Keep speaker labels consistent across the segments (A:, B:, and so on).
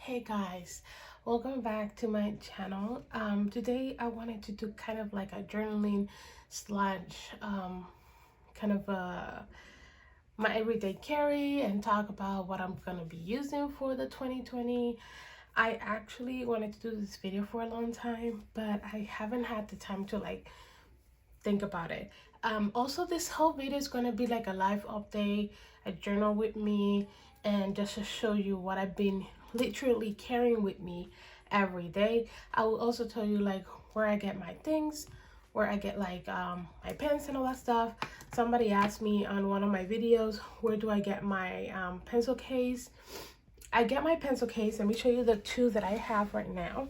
A: Hey guys, welcome back to my channel. Today I wanted to do kind of like a journaling slash kind of my everyday carry and talk about what I'm gonna be using for the 2020. I actually wanted to do this video for a long time, but I haven't had the time to like think about it. Also, this whole video is gonna be like a life update, a journal with me, and just to show you what I've been literally carrying with me every day. I will also tell you like where I get my things, where I get like my pens and all that stuff. Somebody asked me on one of my videos, where do I get my pencil case? I get my pencil case. Let me show you the two that I have right now.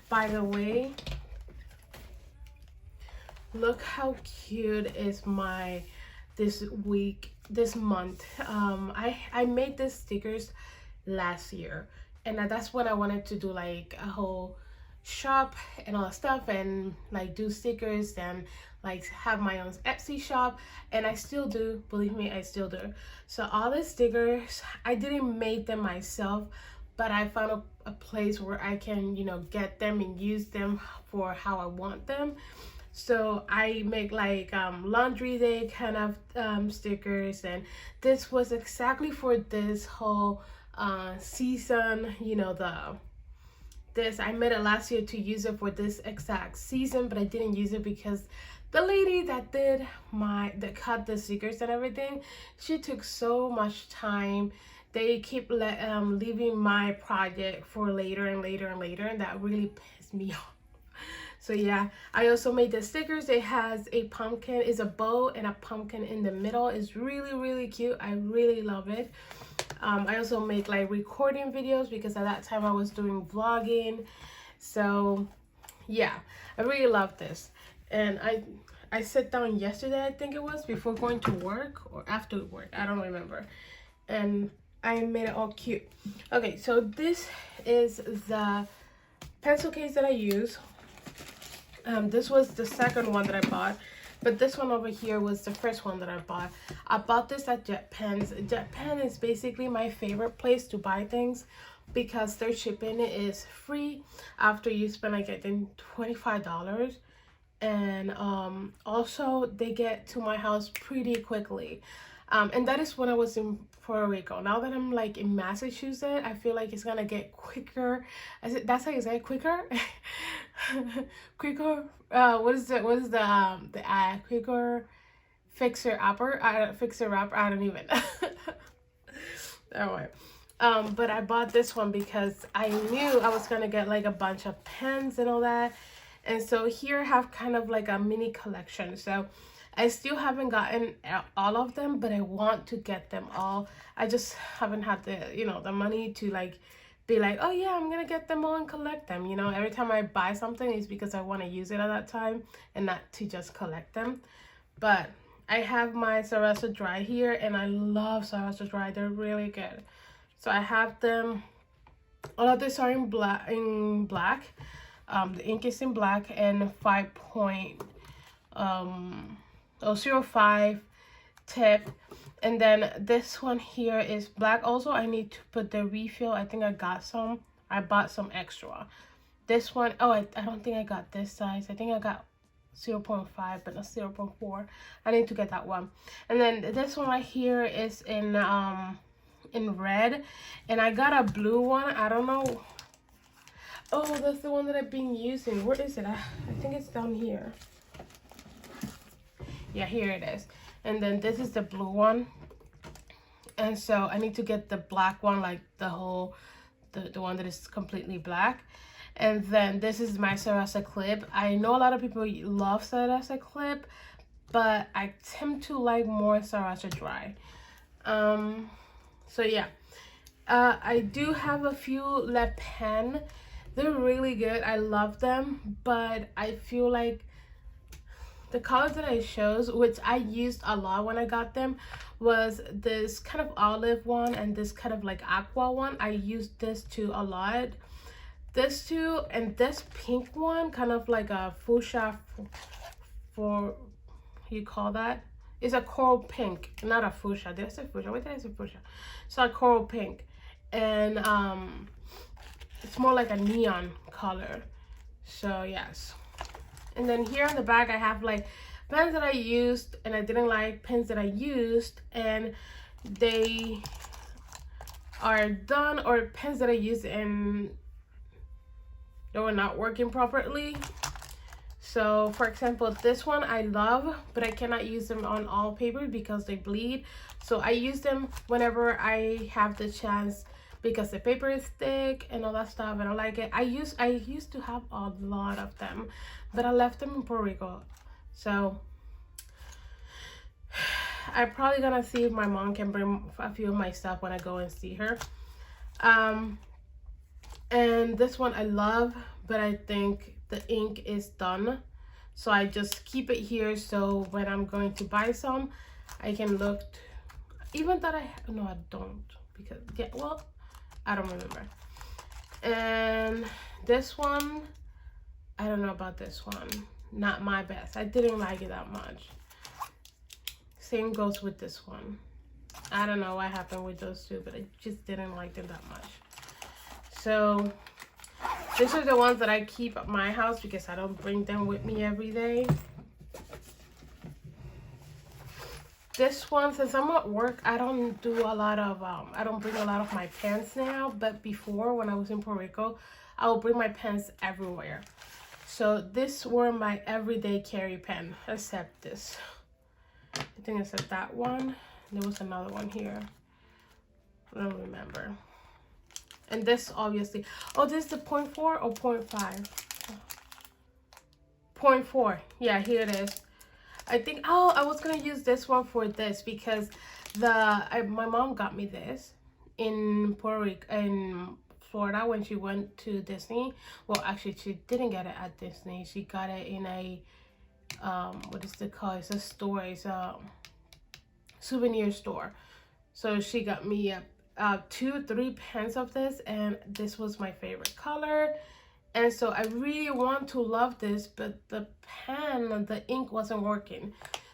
A: By the way, look how cute is my this month. I made these stickers last year, and that's when I wanted to do like a whole shop and all that stuff, and like do stickers and like have my own Etsy shop, and I still do, believe me, I still do. So all the stickers, I didn't make them myself, but I found a place where I can, you know, get them and use them for how I want them. So I make like laundry day kind of stickers, and this was exactly for this whole season, you know, this I made it last year to use it for this exact season, but I didn't use it because the lady that cut the stickers and everything, she took so much time. They keep leaving my project for later and later and later, and that really pissed me off. So yeah, I also made the stickers. It has a pumpkin, is a bow and a pumpkin in the middle. It's really cute. I really love it. I also make like recording videos because at that time I was doing vlogging. So yeah, I really love this. And I sat down yesterday, I think it was, before going to work or after work, I don't remember, and I made it all cute. Okay, so this is the pencil case that I use. This was the second one that I bought, but this one over here was the first one that I bought. I bought this at Jet Pens. Jet Pen is basically my favorite place to buy things because their shipping is free after you spend like I think $25, and also they get to my house pretty quickly. And that is when I was in Puerto Rico. Now that I'm like in Massachusetts, I feel like it's gonna get quicker. That's how you say it, quicker. Quicker. What is the quicker fixer upper? Fixer upper. I don't even. Anyway. But I bought this one because I knew I was gonna get like a bunch of pens and all that. And so here I have kind of like a mini collection. So I still haven't gotten all of them, but I want to get them all. I just haven't had the, you know, the money to like be like, oh yeah, I'm gonna get them all and collect them. You know, every time I buy something, it's because I want to use it at that time and not to just collect them. But I have my Sarasa Dry here, and I love Sarasa Dry. They're really good. So I have them. All of these are in black. The ink is in black and 05 tip, and then this one here is black. Also, I need to put the refill. I think I bought some extra. This one, oh, I don't think I got this size. I think I got 0.5 but not 0.4. I need to get that one. And then this one right here is in red, and I got a blue one. I don't know. Oh, that's the one that I've been using. Where is it? I think it's down here. Yeah, here it is. And then this is the blue one, and so I need to get the black one, like the one that is completely black. And then this is my Sarasa clip. I know a lot of people love Sarasa clip, but I tend to like more Sarasa Dry. So yeah, I do have a few Le Pen. They're really good. I love them, but I feel like the colors that I chose, which I used a lot when I got them, was this kind of olive one and this kind of like aqua one. I used this two a lot. This two and this pink one, kind of like a fuchsia, for you call that? It's a coral pink, not a fuchsia. Did I say fuchsia? What did I say fuchsia? So a coral pink. and it's more like a neon color. So yes. And then here on the back I have like pens that I used and I didn't like, pens that I used and they are done, or pens that I used and they were not working properly. So for example, this one I love, but I cannot use them on all paper because they bleed. So I use them whenever I have the chance because the paper is thick and all that stuff, and I like it. I used to have a lot of them, but I left them in Puerto Rico. So I'm probably gonna see if my mom can bring a few of my stuff when I go and see her. And this one I love, but I think the ink is done. So I just keep it here so when I'm going to buy some, I can look. Even that no, I don't, because yeah, well, I don't remember. And this one, I don't know about this one. Not my best. I didn't like it that much. Same goes with this one. I don't know what happened with those two, but I just didn't like them that much. So these are the ones that I keep at my house because I don't bring them with me every day. This one, since I'm at work, I don't do a lot of, I don't bring a lot of my pens now. But before, when I was in Puerto Rico, I would bring my pens everywhere. So this were my everyday carry pen, except this. I think except that one. There was another one here. I don't remember. And this obviously, oh, this is the 0.4 or 0.5? 0.4, yeah, here it is. I think, oh, I was gonna use this one for this because my mom got me this in Puerto Rico, in Florida, when she went to Disney. Well, actually, she didn't get it at Disney. She got it in a, what is it called? It's a store. It's a souvenir store. So she got me 2-3 pens of this, and this was my favorite color. And so I really want to love this, but the pen, the ink wasn't working.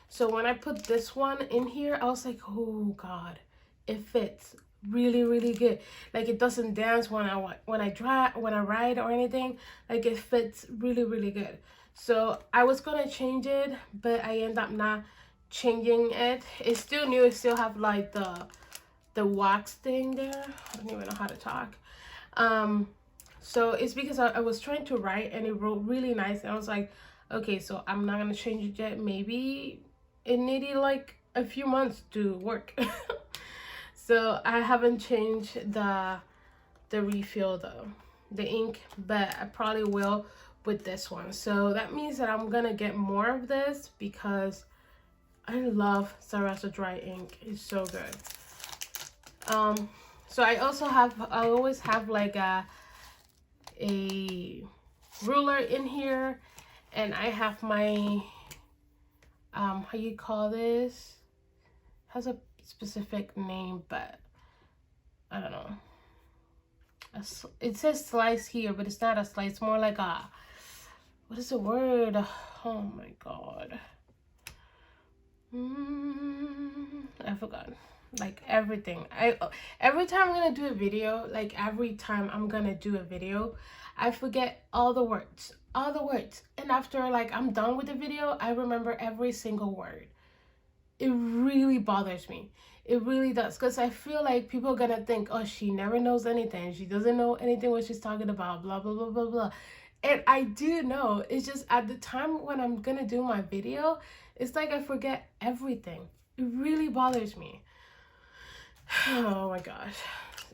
A: So when I put this one in here, I was like, oh God, it fits really, really good. Like it doesn't dance when I ride or anything. Like it fits really, really good. So I was gonna change it, but I end up not changing it. It's still new. It still have like the wax thing there. I don't even know how to talk. So it's because I was trying to write and it wrote really nice, and I was like, okay, so I'm not gonna change it yet. Maybe it needed like a few months to work. So I haven't changed the refill though, the ink, but I probably will with this one. So that means that I'm gonna get more of this because I love Sarasa dry ink. It's so good. So I always have like a ruler in here, and I have my how you call this, has a specific name, but I don't know. It says slice here, but it's not a slice. It's more like a, what is the word? Oh my God. I forgot. Like everything. Every time I'm gonna do a video, I forget all the words. And after like I'm done with the video, I remember every single word. It really bothers me. It really does, because I feel like people are gonna think, oh, she never knows anything. She doesn't know anything what she's talking about, blah, blah, blah, blah, blah. And I do know. It's just at the time when I'm gonna do my video, it's like I forget everything. It really bothers me. Oh my gosh.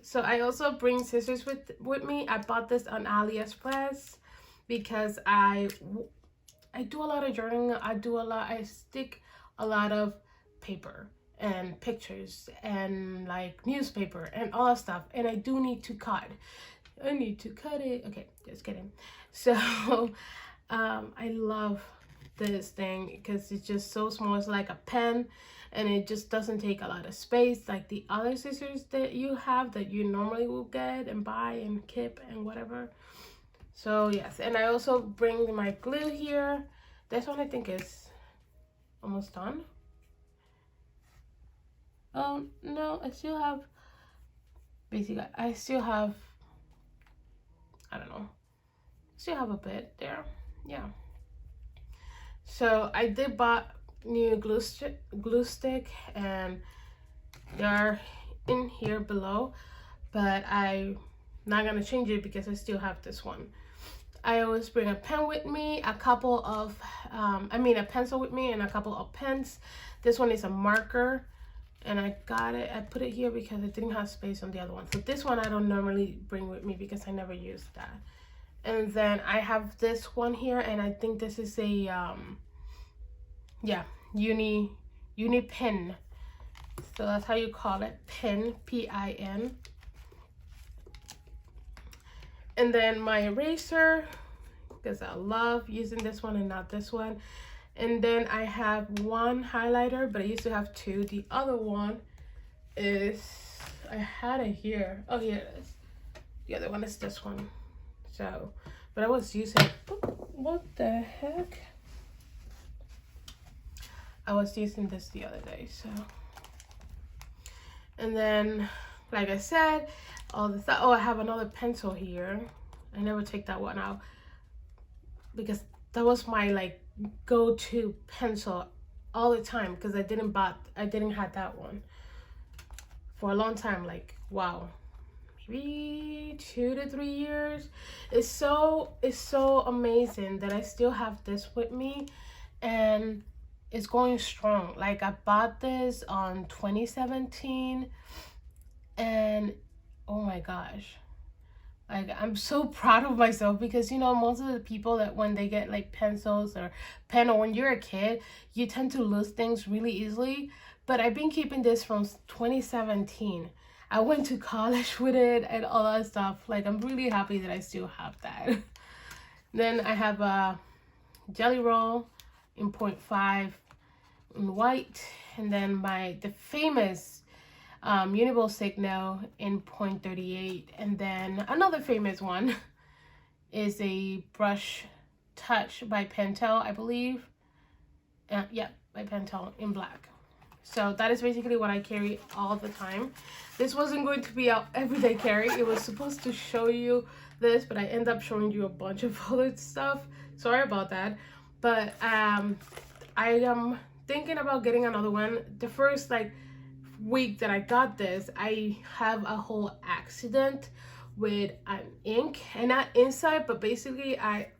A: So I also bring scissors with me. I bought this on AliExpress because I do a lot of journaling. I stick a lot of paper and pictures and like newspaper and all that stuff, and I do need to cut. I need to cut it. Okay, just kidding. So I love this thing because it's just so small. It's like a pen, and it just doesn't take a lot of space like the other scissors that you normally will get and buy and keep and whatever. So yes, and I also bring my glue here. This one I think is almost done. Oh no, I still have basically, I still have, I don't know, still have a bit there. Yeah. So I did buy new glue stick, and they're in here below, but I'm not gonna change it because I still have this one. I always bring a pen with me, a couple of, a pencil with me, and a couple of pens. This one is a marker, and I put it here because I didn't have space on the other one. So this one I don't normally bring with me because I never use that. And then I have this one here, and I think this is a, uni pin. So that's how you call it, pin, P-I-N. And then my eraser, because I love using this one and not this one. And then I have one highlighter, but I used to have two. The other one is, I had it here. Oh, here it is. The other one is this one. So, but I was using, what the heck? I was using this the other day, so. And then, like I said, all the stuff. Oh, I have another pencil here. I never take that one out because that was my like go-to pencil all the time, because I didn't have that one for a long time. Like, wow, maybe 2 to 3 years. It's so amazing that I still have this with me, and it's going strong. Like, I bought this on 2017, and oh my gosh, like, I'm so proud of myself, because you know, most of the people that when they get like pencils or pen, or when you're a kid, you tend to lose things really easily. But I've been keeping this from 2017. I went to college with it and all that stuff. Like, I'm really happy that I still have that. Then I have a Jelly Roll in 0.5 in white, and then the famous Uniball Signal in 0.38, and then another famous one is a Brush Touch by Pentel, I believe. Yeah, by Pentel in black. So that is basically what I carry all the time. This wasn't going to be our everyday carry. It was supposed to show you this, but I end up showing you a bunch of other stuff. Sorry about that. But I am thinking about getting another one. The first week that I got this, I have a whole accident with an ink, and not inside, but basically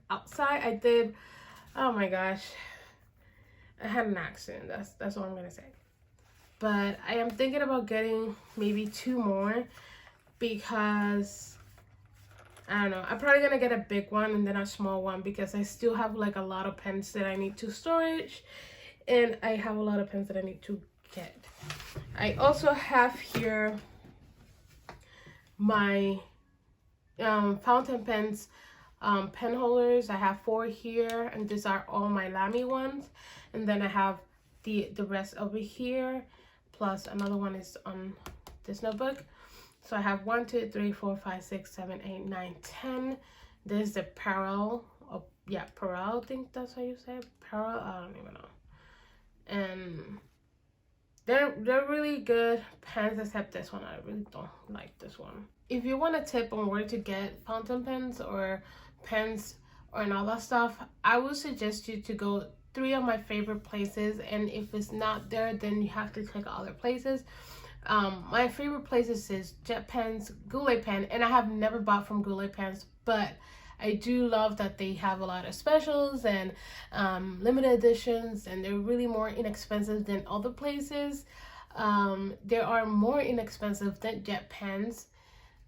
A: outside I did, oh my gosh, I had an accident. That's all I'm gonna say. But I am thinking about getting maybe 2 more, because I don't know, I'm probably gonna get a big one and then a small one, because I still have like a lot of pens that I need to storage, and I have a lot of pens that I need to get. I also have here my fountain pens, pen holders. I have 4 here, and these are all my Lamy ones. And then I have the rest over here, plus another one is on this notebook. So I have 1, 2, 3, 4, 5, 6, 7, 8, 9, 10. This is the Parallel. Oh, yeah, Parallel, I think that's how you say it. Parallel, I don't even know. And they're really good pens, except this one. I really don't like this one. If you want a tip on where to get fountain pens or pens and all that stuff, I would suggest you to go 3 of my favorite places, and if it's not there, then you have to check other places. My favorite places is Jet Pens, Goulet Pen, and I have never bought from Goulet Pens, but I do love that they have a lot of specials and limited editions, and they're really more inexpensive than other places. They are more inexpensive than Jet Pens.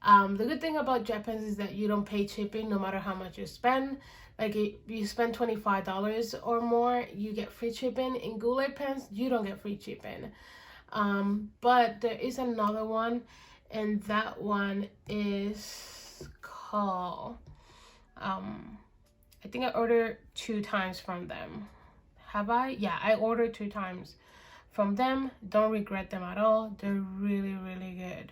A: The good thing about Jet Pens is that you don't pay shipping no matter how much you spend. Like, if you spend $25 or more, you get free shipping. In Goulet Pens, you don't get free shipping. But there is another one, and that one is called, I think I ordered 2 times from them. Have I? Yeah, I ordered 2 times from them. Don't regret them at all. They're really, really good.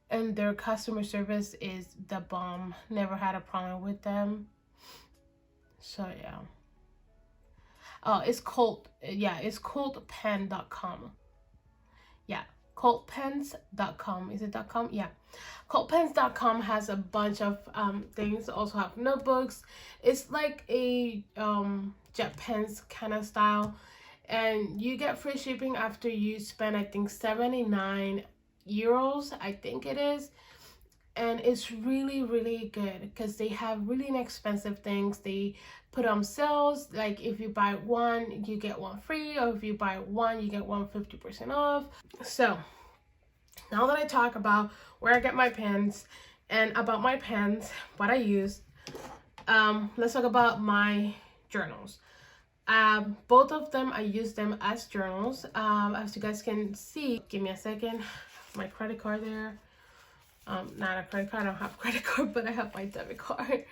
A: And their customer service is the bomb. Never had a problem with them. So yeah. Oh, it's Colt. Yeah, it's coltpen.com. Yeah, cultpens.com. Is it .com? Yeah. Cultpens.com has a bunch of things. Also have notebooks. It's like a jet pens kind of style, and you get free shipping after you spend, I think, 79 euros, I think it is. And it's really, really good because they have really inexpensive things. They put on sales, like if you buy one you get one free, or if you buy one you get one 50% off. So now that I talk about where I get my pens and about my pens, what I use, let's talk about my journals. Both of them, I use them as journals. As you guys can see, give me a second, my credit card there. Not a credit card, I don't have a credit card, but I have my debit card.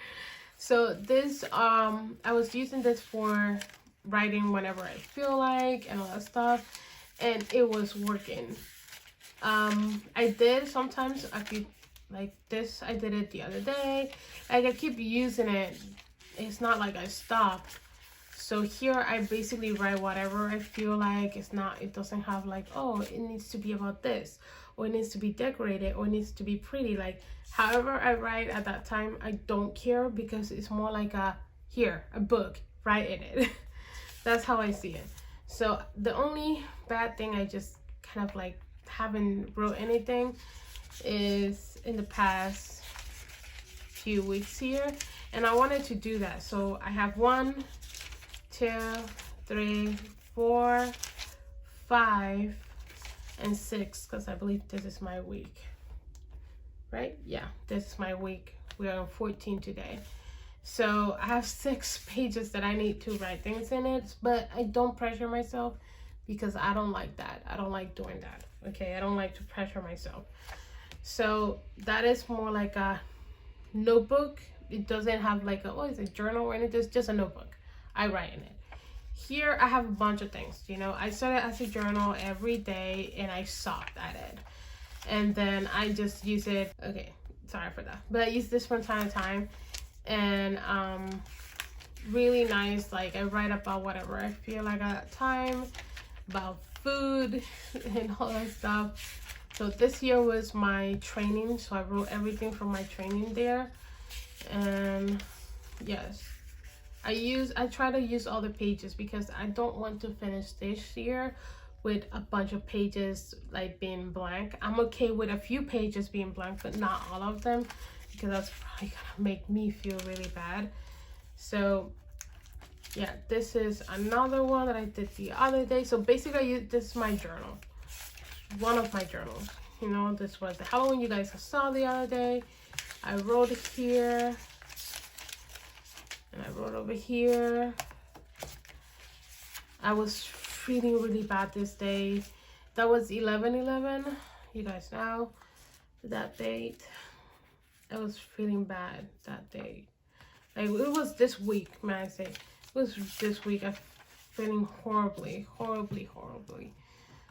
A: So this, I was using this for writing whenever I feel like and all that stuff, and it was working. I did sometimes, I could, like this, I did it the other day. Like, I keep using it. It's not like I stopped. So here I basically write whatever I feel like. It doesn't have like, oh, it needs to be about this, or it needs to be decorated, or it needs to be pretty. Like, however I write at that time, I don't care, because it's more like a book, write in it. That's how I see it. So the only bad thing, I just kind of like haven't wrote anything, is in the past few weeks here, and I wanted to do that. So I have 1, 2, 3, 4, 5, and 6, because I believe this is my week, right? Yeah, this is my week. We are on 14 today. So I have 6 pages that I need to write things in it, but I don't pressure myself, because I don't like that. I don't like doing that. Okay, I don't like to pressure myself. So that is more like a notebook. It doesn't have like a, oh, it's a journal or anything. It's just a notebook. I write in it. Here I have a bunch of things. You know, I started as a journal every day, and I sucked at it. And then I just use it. Okay, sorry for that. But I use this from time to time. And really nice. Like, I write about whatever I feel like at that time, about food and all that stuff. So this year was my training, so I wrote everything from my training there. And yes, I try to use all the pages, because I don't want to finish this year with a bunch of pages like being blank. I'm okay with a few pages being blank, but not all of them, because that's probably gonna make me feel really bad. So yeah, this is another one that I did the other day. So basically, this is my journal, one of my journals. You know, this was the Halloween you guys saw the other day. I wrote here, and I wrote over here. I was feeling really bad this day. That was 11/11. You guys know that date. I was feeling bad that day. Like, it was this week, man. I say it was this week. I'm feeling horribly.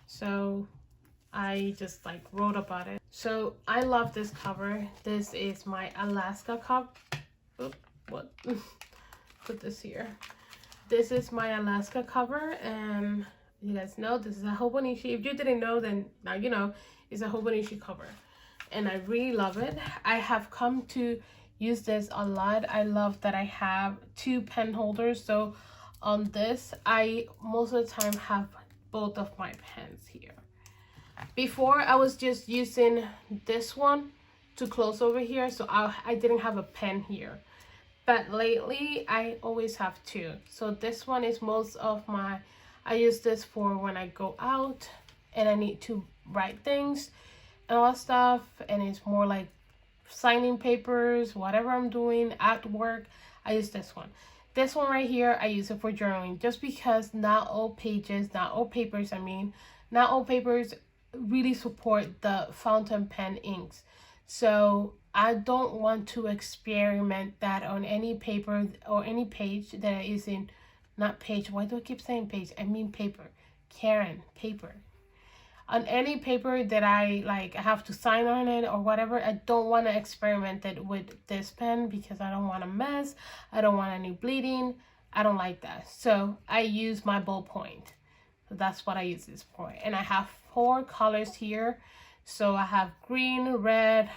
A: So I just like wrote about it. So I love this cover. This is my Alaska cover. What? Put this here. This is my Alaska cover, and you guys know this is a Hobonichi. If you didn't know, then now you know. It's a Hobonichi cover, and I really love it. I have come to use this a lot. I love that I have 2 pen holders. So on this, I most of the time have both of my pens here. Before, I was just using this one to close over here, so I didn't have a pen here. But lately, I always have 2. So this one is most of my, I use this for when I go out and I need to write things and all that stuff. And it's more like signing papers, whatever I'm doing at work, I use this one. This one right here, I use it for journaling, just because not all papers really support the fountain pen inks. So I don't want to experiment that on any paper or any page that is in, not page, why do I keep saying page? I mean paper. Karen, paper. On any paper that I like have to sign on it or whatever, I don't want to experiment it with this pen, because I don't want to mess. I don't want any bleeding. I don't like that. So I use my ballpoint. That's what I use this for. And I have 4 colors here. So I have green, red,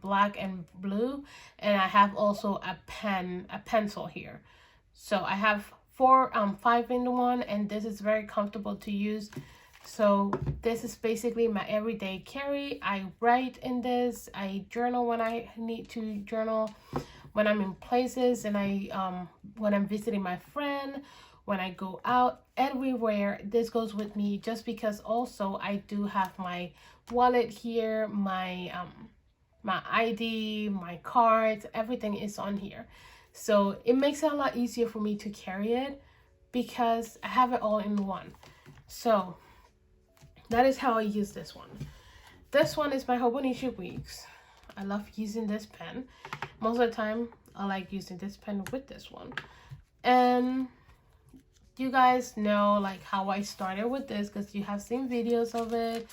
A: black, and blue. And I have also a pencil here. So I have 5 in one, and this is very comfortable to use. So this is basically my everyday carry. I write in this. I journal when I need to journal, when I'm in places, and when I'm visiting my friend, when I go out, everywhere. This goes with me, just because also I do have my wallet here, my ID, my cards, everything is on here. So it makes it a lot easier for me to carry it because I have it all in one. So that is how I use this one. This one is my Hobonichi Weeks. I love using this pen. Most of the time, I like using this pen with this one. And you guys know like how I started with this because you have seen videos of it.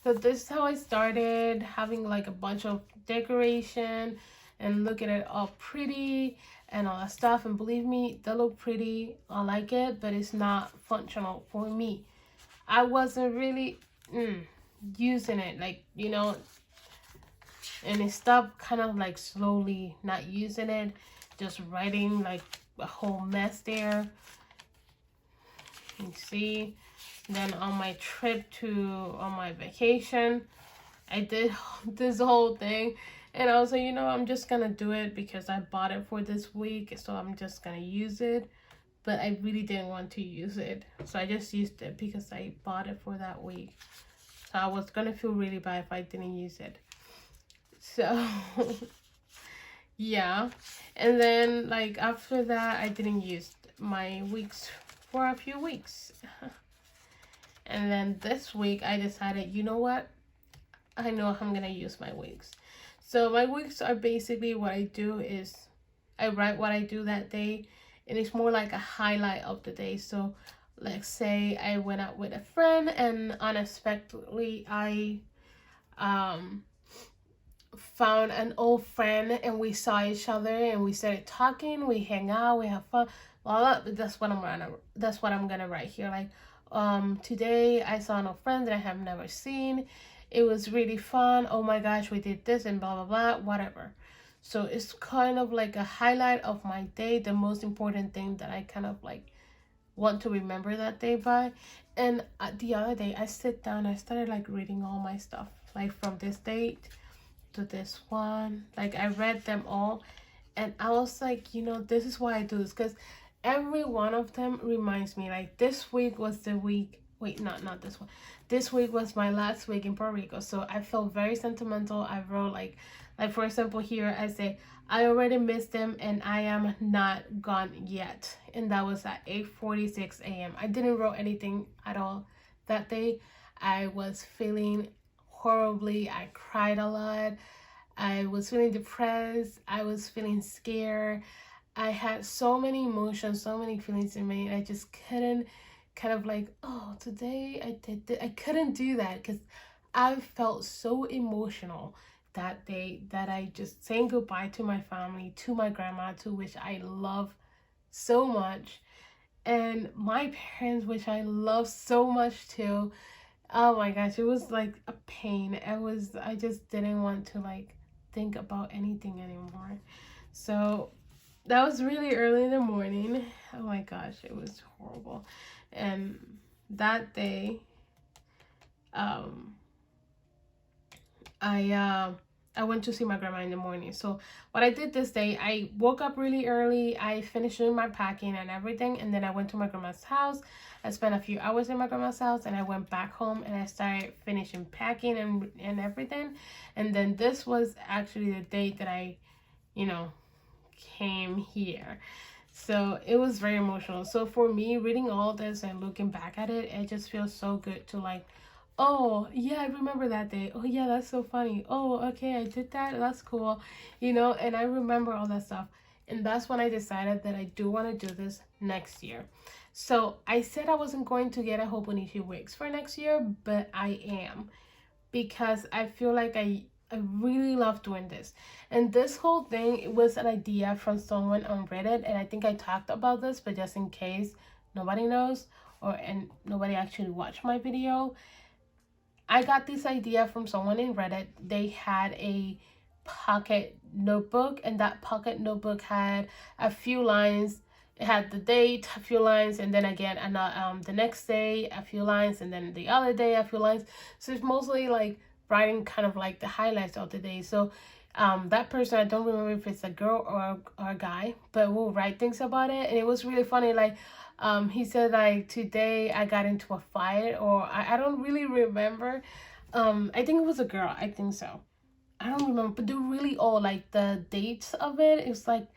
A: So this is how I started, having like a bunch of decoration and look at it all pretty and all that stuff. And believe me, they look pretty. I like it, but it's not functional for me. I wasn't really using it, like, you know, and it stopped kind of like slowly not using it, just writing like a whole mess there. You see. Then on my trip on my vacation, I did this whole thing, and I was like, you know, I'm just gonna do it because I bought it for this week, so I'm just gonna use it. But I really didn't want to use it, so I just used it because I bought it for that week. So I was gonna feel really bad if I didn't use it. So yeah, and then like after that, I didn't use my weeks for a few weeks. And then this week I decided, you know what? I know I'm going to use my weeks. So my weeks are basically, what I do is I write what I do that day. And it's more like a highlight of the day. So let's say I went out with a friend and unexpectedly I found an old friend and we saw each other and we started talking. We hang out, we have fun. Well, that's what I'm gonna write here. Like, today I saw no friend that I have never seen. It was really fun. Oh my gosh, we did this and blah, blah, blah, whatever. So it's kind of like a highlight of my day, the most important thing that I kind of like want to remember that day by. And the other day I sit down, I started like reading all my stuff, like from this date to this one. Like I read them all and I was like, you know, this is why I do this, because every one of them reminds me, like this week was the week, wait, not this one. This week was my last week in Puerto Rico. So I felt very sentimental. I wrote like for example here, I say, I already missed them and I am not gone yet. And that was at 8:46 a.m. I didn't write anything at all that day. I was feeling horribly. I cried a lot. I was feeling depressed. I was feeling scared. I had so many emotions, so many feelings in me. I just couldn't kind of like, oh, today I did this. I couldn't do that because I felt so emotional that day that I just saying goodbye to my family, to my grandma, to which I love so much, and my parents, which I love so much too. Oh my gosh, it was like a pain. I just didn't want to like think about anything anymore. So that was really early in the morning. Oh my gosh, it was horrible. And that day, I went to see my grandma in the morning. So what I did this day, I woke up really early. I finished doing my packing and everything, and then I went to my grandma's house. I spent a few hours in my grandma's house, and I went back home and I started finishing packing and everything. And then this was actually the day that I, you know, came here. So it was very emotional. So for me, reading all this and looking back at it, it just feels so good to like, oh yeah, I remember that day. Oh yeah, that's so funny. Oh okay, I did that. That's cool, you know. And I remember all that stuff. And that's when I decided that I do want to do this next year. So I said I wasn't going to get a Hobonichi wigs for next year, but I am, because I feel like I really love doing this. And this whole thing, it was an idea from someone on Reddit, and I think I talked about this, but just in case nobody knows and nobody actually watched my video, I got this idea from someone in Reddit. They had a pocket notebook, and that pocket notebook had a few lines. It had the date, a few lines, and then again, the next day, a few lines, and then the other day, a few lines. So it's mostly like writing kind of like the highlights of the day. So that person, I don't remember if it's a girl or a guy, but we'll write things about it. And it was really funny. Like, he said, like, today I got into a fight, or I don't really remember. I think it was a girl. I think so. I don't remember, but they're really old. Like, the dates of it was like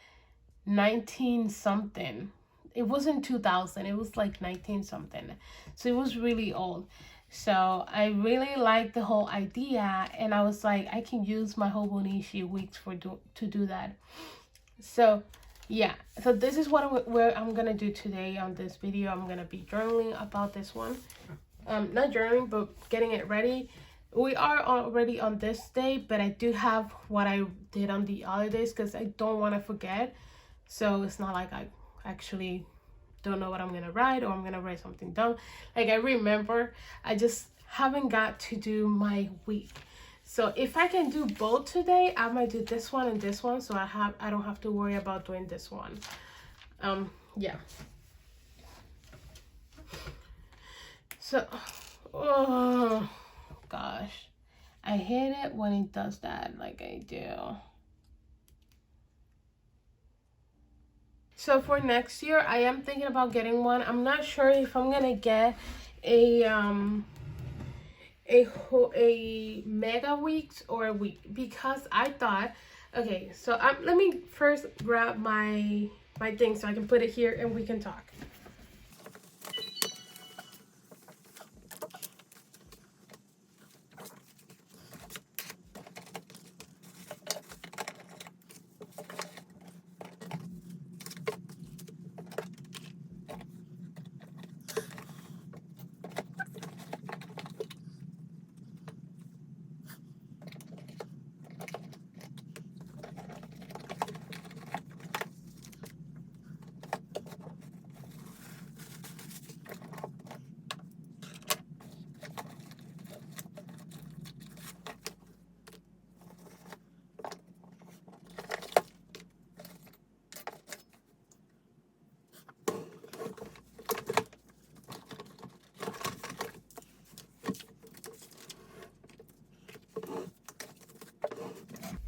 A: 19 something. It wasn't 2000. It was like 19 something. So it was really old. So I really liked the whole idea, and I was like, I can use my Hobonichi weeks to do that. So yeah, so this is what I'm gonna do today on this video. I'm gonna be journaling about this one. Not journaling, but getting it ready. We are already on this day, but I do have what I did on the other days because I don't want to forget. So it's not like I actually don't know what I'm gonna write, or I'm gonna write something dumb. Like, I remember, I just haven't got to do my week. So if I can do both today, I might do this one and this one, so I don't have to worry about doing this one. Yeah. So, oh gosh, I hate it when it does that, like I do. So for next year, I am thinking about getting one. I'm not sure if I'm gonna get a mega weeks or a week, because I thought, okay, so let me first grab my thing so I can put it here and we can talk.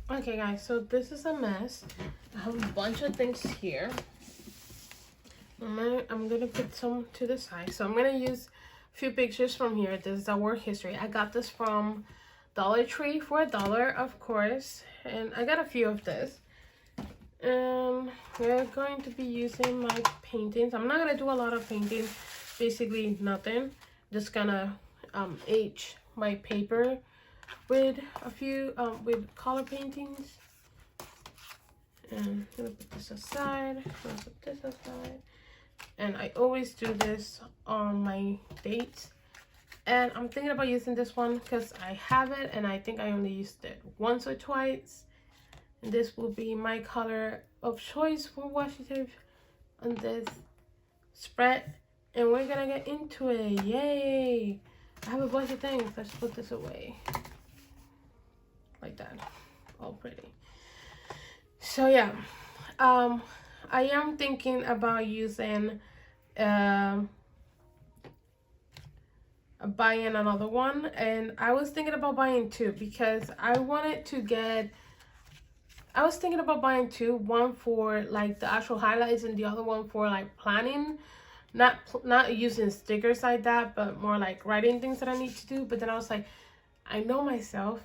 A: Okay guys, so this is a mess. I have a bunch of things here. I'm gonna put some to the side. So I'm gonna use a few pictures from here. This is our work history. I got this from Dollar Tree for $1, of course, and I got a few of this. We're going to be using my paintings. I'm not gonna do a lot of painting, basically nothing. Just gonna age my paper with a few with color paintings. And I'm gonna put this aside. I'm gonna put this aside. And I always do this on my dates. And I'm thinking about using this one because I have it, and I think I only used it once or twice. And this will be my color of choice for washi tape on this spread. And we're gonna get into it. Yay! I have a bunch of things. Let's put this away. Like that. All pretty. So yeah. I am thinking about using buying another one, and I was thinking about buying two because I was thinking about buying two, one for like the actual highlights and the other one for like planning, not using stickers like that, but more like writing things that I need to do. But then I was like, I know myself,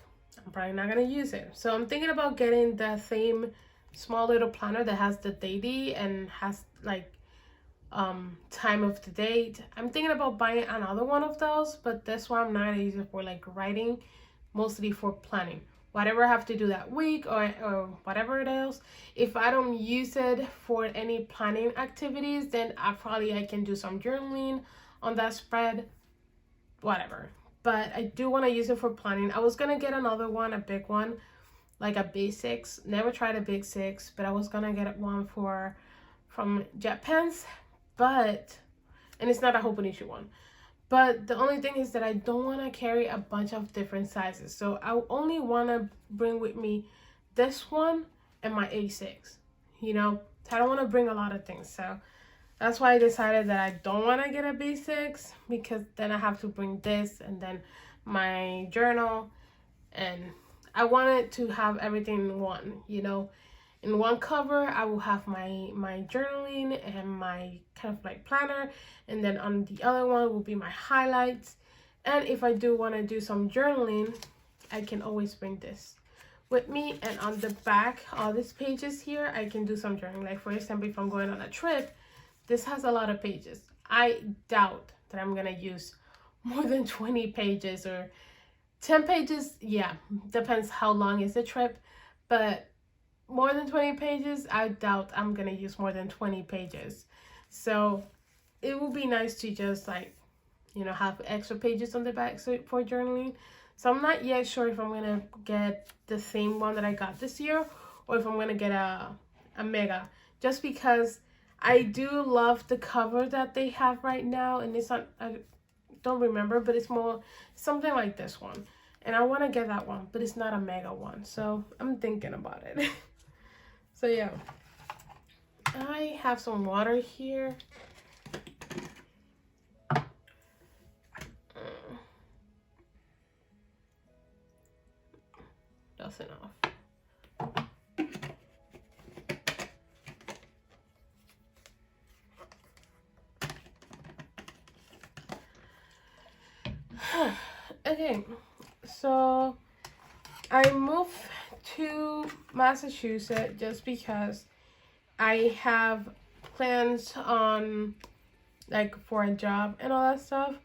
A: I'm probably not gonna use it, so I'm thinking about getting the same small little planner that has the daily and has like time of the date. I'm thinking about buying another one of those, but this one I'm not gonna use it for like writing, mostly for planning whatever I have to do that week, or whatever it is. If I don't use it for any planning activities, then I can do some journaling on that spread, whatever. but I do want to use it for planning. I was gonna get another one, a big one, like a big six. Never tried a big six, but I was gonna get one from Jet Pens, but and it's not a Hobonichi one. But the only thing is that I don't want to carry a bunch of different sizes. So I only want to bring with me this one and my A6, you know? So I don't want to bring a lot of things. So that's why I decided that I don't want to get a B6, because then I have to bring this and then my journal. And I wanted to have everything in one, you know? In one cover, I will have my journaling and my kind of like planner, and then on the other one will be my highlights. And if I do want to do some journaling, I can always bring this with me. And on the back, all these pages here, I can do some journaling. Like for example, if I'm going on a trip, this has a lot of pages. I doubt that I'm gonna use more than 20 pages or 10 pages. Yeah, depends how long is the trip, but more than 20 pages, I doubt I'm gonna use more than 20 pages. So it would be nice to just like, you know, have extra pages on the back for journaling. So I'm not yet sure if I'm gonna get the same one that I got this year, or if I'm gonna get a mega, just because I do love the cover that they have right now. And it's not, I don't remember, but it's more something like this one, and I want to get that one, but it's not a mega one, so I'm thinking about it. So yeah, I have some water here. That's enough. Okay, so I moved to Massachusetts just because I have plans on like for a job and all that stuff.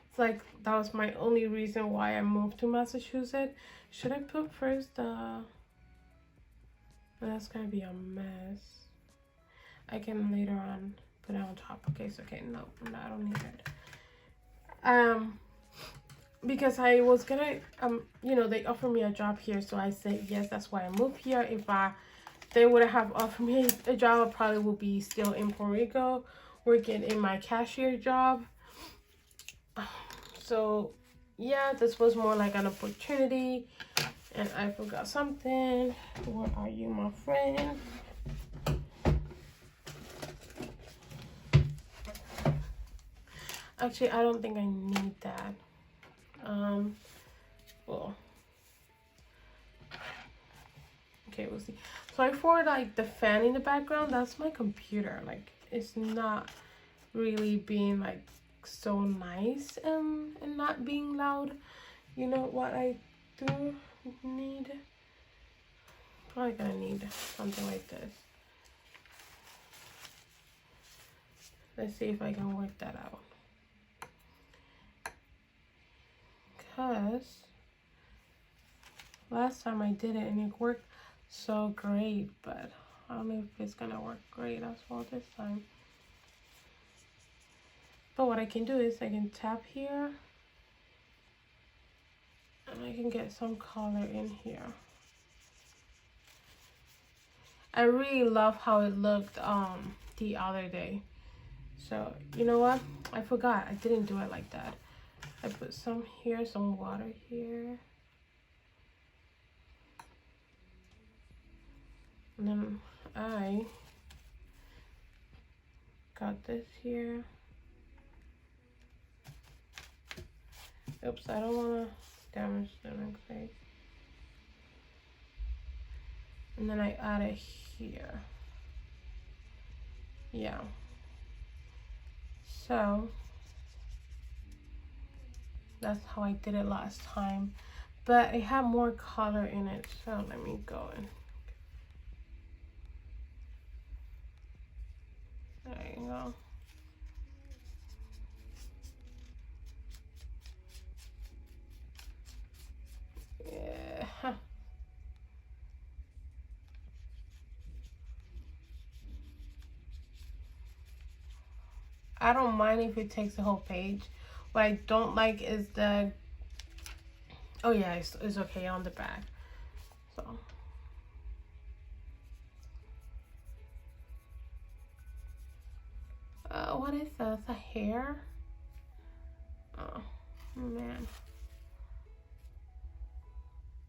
A: It's like that was my only reason why I moved to Massachusetts. Should I put first the that's gonna be a mess. I can later on put it on top. Okay, so okay, no, I don't need it. Because I was gonna you know, they offered me a job here, so I said yes. That's why I moved here. If they would have offered me a job, I probably would be still in Puerto Rico working in my cashier job. So yeah, this was more like an opportunity. And I forgot something. Where are you, my friend? Actually, I don't think I need that. Well, okay, we'll see. So for like the fan in the background, that's my computer. Like it's not really being like so nice and not being loud. You know what I do need? Probably gonna need something like this. Let's see if I can work that out. Because last time I did it and it worked so great, but I don't know if it's gonna work great as well this time. But what I can do is I can tap here and I can get some color in here. I really love how it looked the other day. So you know what, I forgot I didn't do it like that. I put some here, some water here, and then I got this here. Oops, I don't want to damage the next page. And then I add it here. Yeah. So that's how I did it last time, but it had more color in it. So let me go in. There you go. Yeah. I don't mind if it takes the whole page. What I don't like is the Oh yeah, it's okay on the back. So what is this? A hair? Oh man.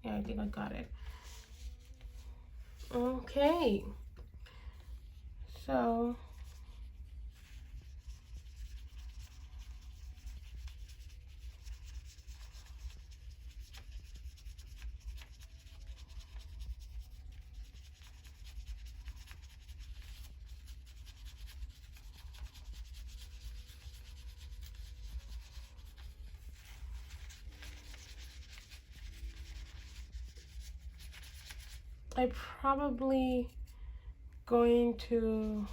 A: Yeah, I think I got it. Okay. So I probably going to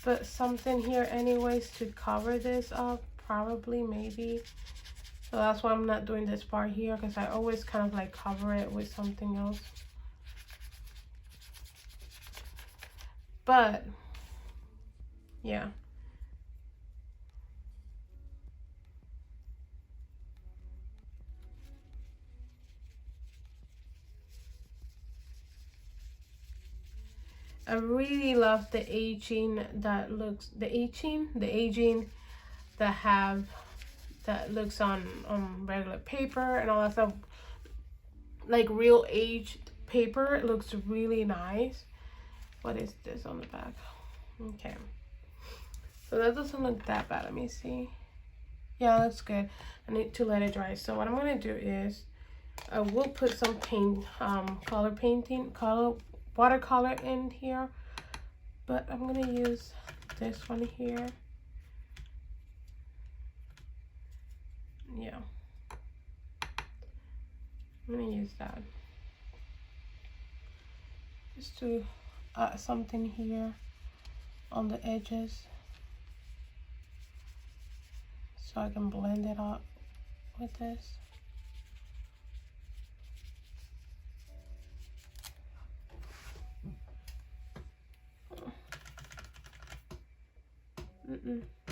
A: put something here anyways to cover this up, probably, maybe. So that's why I'm not doing this part here, because I always kind of like cover it with something else. But yeah, I really love the aging that looks, the aging that looks on regular paper and all that stuff, like real aged paper. It looks really nice. What is this on the back? Okay, so that doesn't look that bad. Let me see. Yeah, that's good. I need to let it dry. So what I'm gonna do is I will put some paint, watercolor in here, but I'm gonna use this one here. Yeah, I'm gonna use that just to add something here on the edges so I can blend it up with this.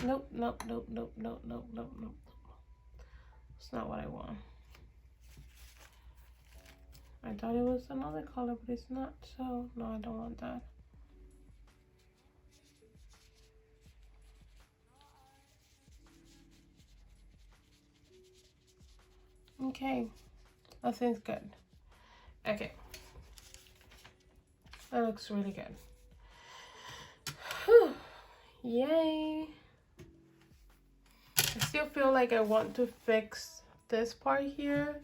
A: Nope, nope, nope, nope, nope, nope, nope, nope. It's not what I want. I thought it was another color, but it's not, so no, I don't want that. Okay, that seems good. Okay, that looks really good. Whew. Yay. I still feel like I want to fix this part here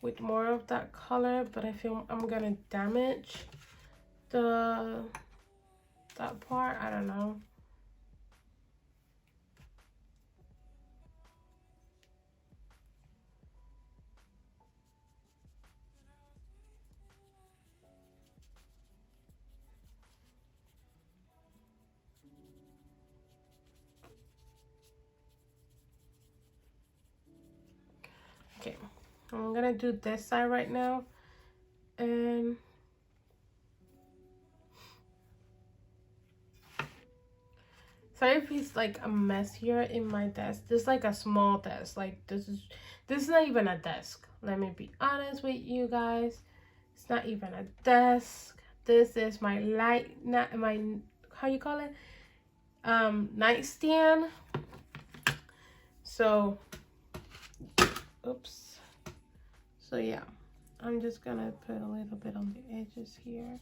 A: with more of that color, but I feel I'm gonna damage that part. I don't know. Okay, I'm gonna do this side right now, and sorry if it's like a mess here in my desk. This is like a small desk. Like this is not even a desk. Let me be honest with you guys. It's not even a desk. This is my my, how you call it? Nightstand. So oops. So yeah, I'm just gonna put a little bit on the edges here.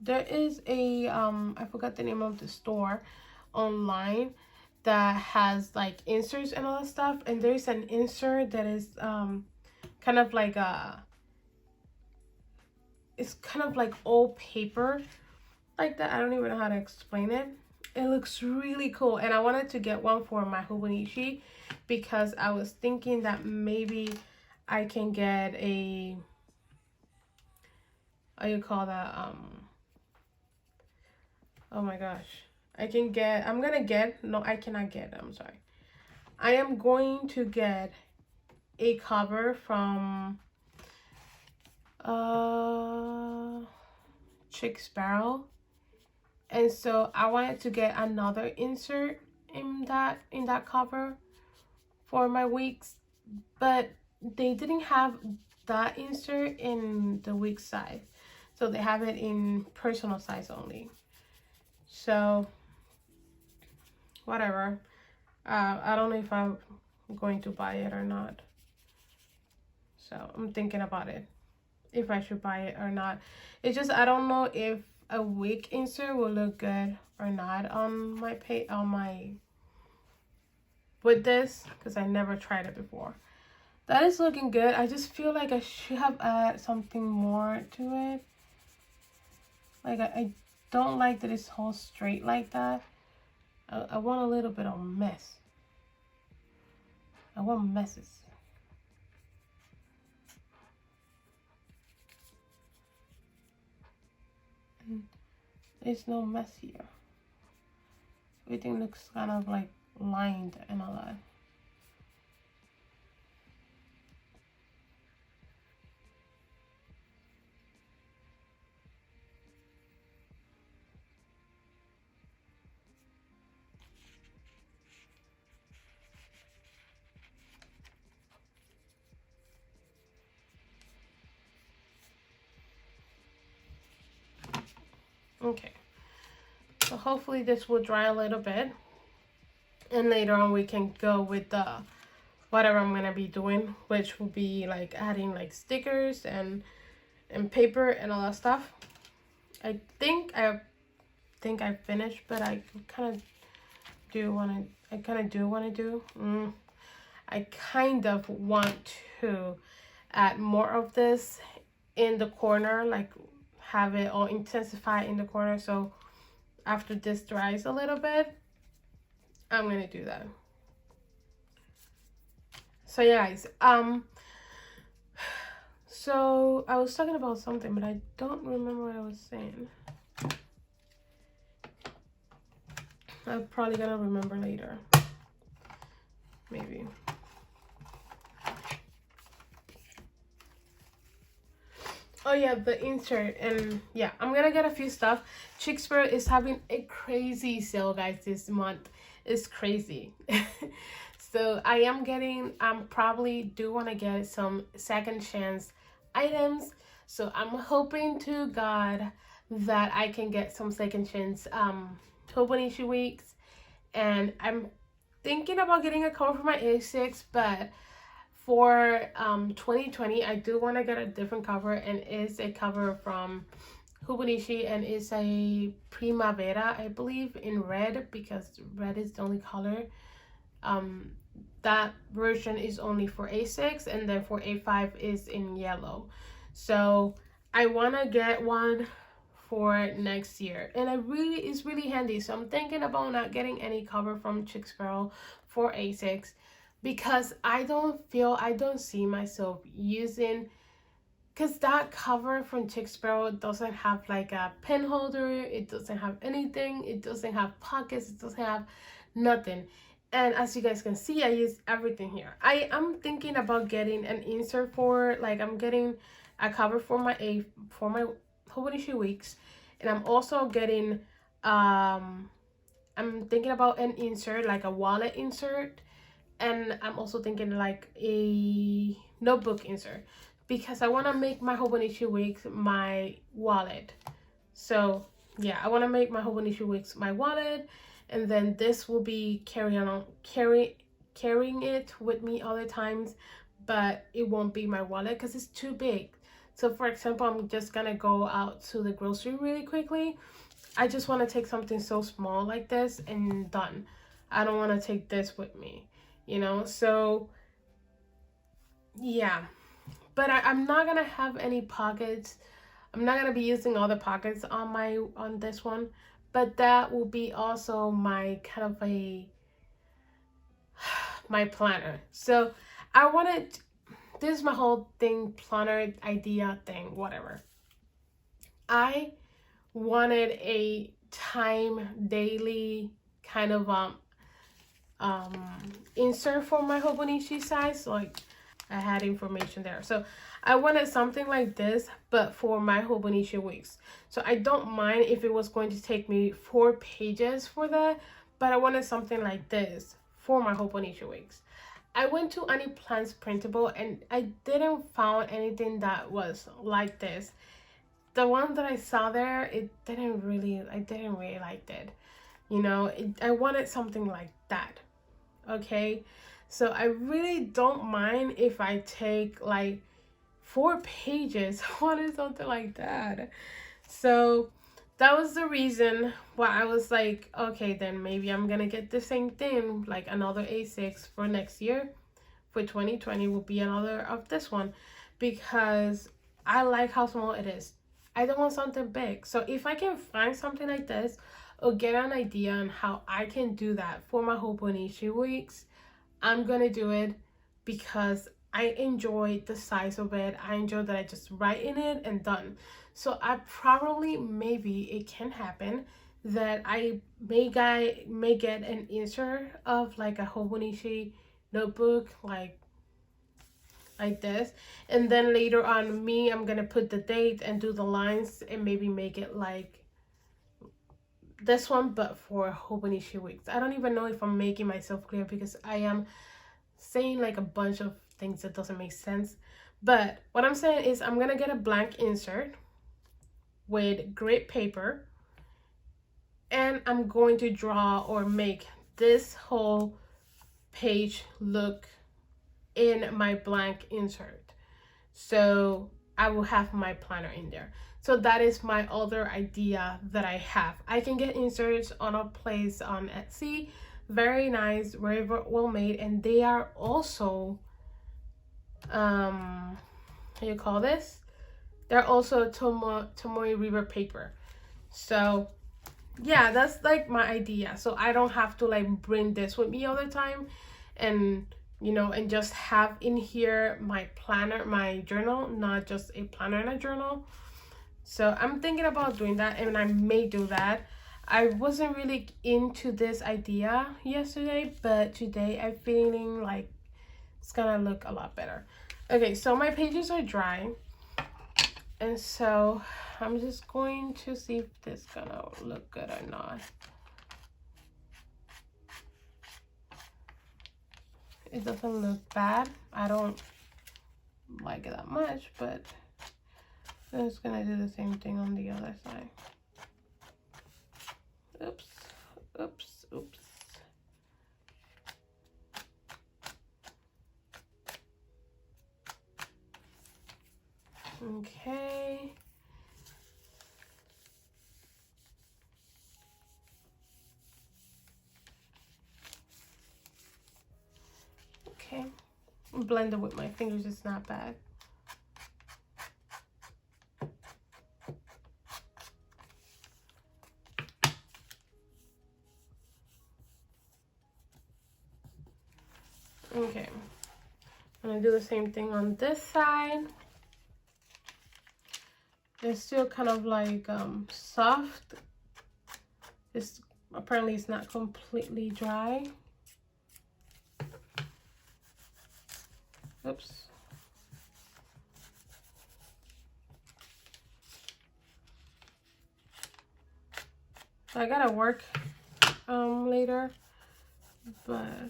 A: There is a I forgot the name of the store online that has like inserts and all that stuff, and there's an insert that is kind of like it's kind of like old paper like that. I don't even know how to explain it. It looks really cool, and I wanted to get one for my Hobonichi because I was thinking that maybe I can get a, how you call that, oh my gosh, I'm gonna get, no, I cannot get, I'm sorry. I am going to get a cover from Chick Sparrow. and so I wanted to get another insert in that cover for my weeks, but they didn't have that insert in the week size, so they have it in personal size only. So whatever. I don't know if I'm going to buy it or not. So I'm thinking about it, if I should buy it or not. It's just I don't know if a week insert will look good or not on my with this, because I never tried it before. That is looking good. I just feel like I should have added something more to it. Like I don't like that it's all straight like that. I want a little bit of mess. I want messes. And there's no mess here. Everything looks kind of like lined and all that. Okay, so hopefully this will dry a little bit, and later on we can go with the whatever I'm gonna be doing, which will be like adding like stickers and paper and all that stuff. I think I finished, but I kind of do want to. I kind of do want to do. I kind of want to add more of this in the corner, like have it all intensify in the corner. So after this dries a little bit, I'm gonna do that. So yeah, guys, so I was talking about something, but I don't remember what I was saying. I'm probably gonna remember later, maybe. Oh yeah, the insert. And yeah, I'm gonna get a few stuff. Chicksboro is having a crazy sale, guys, this month. It's crazy. So I am getting, probably do want to get some second chance items. So I'm hoping to God that I can get some second chance Hobonichi weeks. And I'm thinking about getting a cover for my A6, but for 2020 I do want to get a different cover, and it's a cover from Hobonichi, and it's a Primavera, I believe, in red, because red is the only color. That version is only for A6, and then for A5 is in yellow. So I want to get one for next year, and it's really handy. So I'm thinking about not getting any cover from Chicksboro for A6, because I don't see myself using, because that cover from Chicksboro doesn't have like a pen holder, it doesn't have anything, it doesn't have pockets, it doesn't have nothing. And as you guys can see, I use everything here. I am thinking about getting an insert for, like, I'm getting a cover for my Hobonichi weeks, and I'm also getting I'm thinking about an insert, like a wallet insert, and I'm also thinking like a notebook insert, because I want to make my Hobonichi weeks my wallet. So yeah, I want to make my Hobonichi weeks my wallet, and then this will be carrying it with me all the times, but it won't be my wallet because it's too big. So for example, I'm just gonna go out to the grocery really quickly. I just want to take something so small like this and done. I don't want to take this with me, you know. So yeah, but I'm not gonna have any pockets. I'm not gonna be using all the pockets on this one, but that will be also my kind of my planner. So I wanted, this is my whole thing, planner idea thing, whatever. I wanted a time daily kind of insert for my Hobonichi size. Like I had information there. So I wanted something like this, but for my Hobonichi weeks. So I don't mind if it was going to take me 4 pages for that, but I wanted something like this for my Hobonichi weeks. I went to Any Plants Printable and I didn't found anything that was like this. The one that I saw there, I didn't really like it. You know, I wanted something like that. Okay, so I really don't mind if I take like 4 pages. I wanted something like that. So that was the reason why I was like, okay, then maybe I'm gonna get the same thing, like another A6 for next year. For 2020 will be another of this one, because I like how small it is. I don't want something big. So if I can find something like this or get an idea on how I can do that for my Hobonichi weeks, I'm gonna do it, because I enjoy the size of it. I enjoy that I just write in it and done. So I probably, maybe it can happen that I may get an insert of like a Hobonichi notebook like this, and then later on I'm gonna put the date and do the lines and maybe make it like this one, but for Hobonichi weeks. I don't even know if I'm making myself clear, because I am saying like a bunch of things that doesn't make sense. But what I'm saying is I'm gonna get a blank insert with grit paper, and I'm going to draw or make this whole page look in my blank insert. So I will have my planner in there. So that is my other idea that I have. I can get inserts on a place on Etsy, very nice, very well made, and they are also how you call this, they're also Tomoe River paper. So yeah, that's like my idea. So I don't have to like bring this with me all the time, and you know, and just have in here my planner, my journal, not just a planner and a journal. So I'm thinking about doing that, and I may do that. I wasn't really into this idea yesterday, but today I'm feeling like it's gonna look a lot better. Okay, so my pages are dry, and so I'm just going to see if this is gonna look good or not. It doesn't look bad. I don't like it that much, but I'm just gonna do the same thing on the other side. Oops, oops, oops. Okay. Okay. Blend it with my fingers, it's not bad. Okay. I'm gonna do the same thing on this side. It's still kind of like soft. It's apparently it's not completely dry. Oops. So I gotta work later, but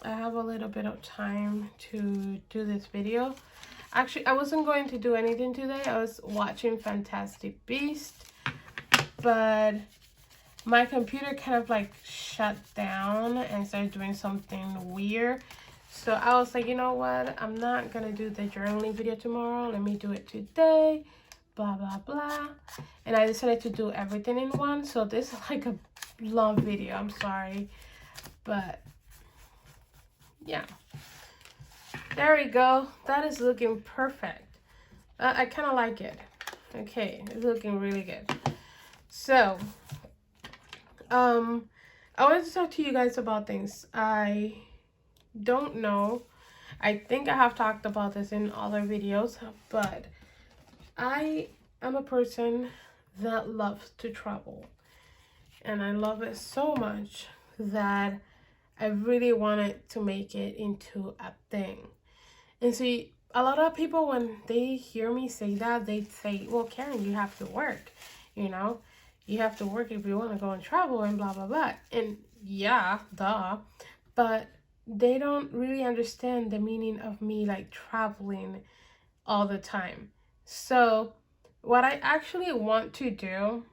A: I have a little bit of time to do this video. Actually, I wasn't going to do anything today. I was watching Fantastic Beast, but my computer kind of like shut down and started doing something weird. So I was like, you know what? I'm not gonna do the journaling video tomorrow. Let me do it today. Blah, blah, blah. And I decided to do everything in one. So this is like a long video. I'm sorry. But yeah. There we go. That is looking perfect. I kind of like it. Okay. It's looking really good. So, I wanted to talk to you guys about things. I don't know. I think I have talked about this in other videos, but I am a person that loves to travel, and I love it so much that I really wanted to make it into a thing. And see, a lot of people, when they hear me say that, they say, well, Karen, you have to work, you know? You have to work if you want to go and travel and blah, blah, blah. And yeah, duh. But they don't really understand the meaning of me like traveling all the time. So what I actually want to do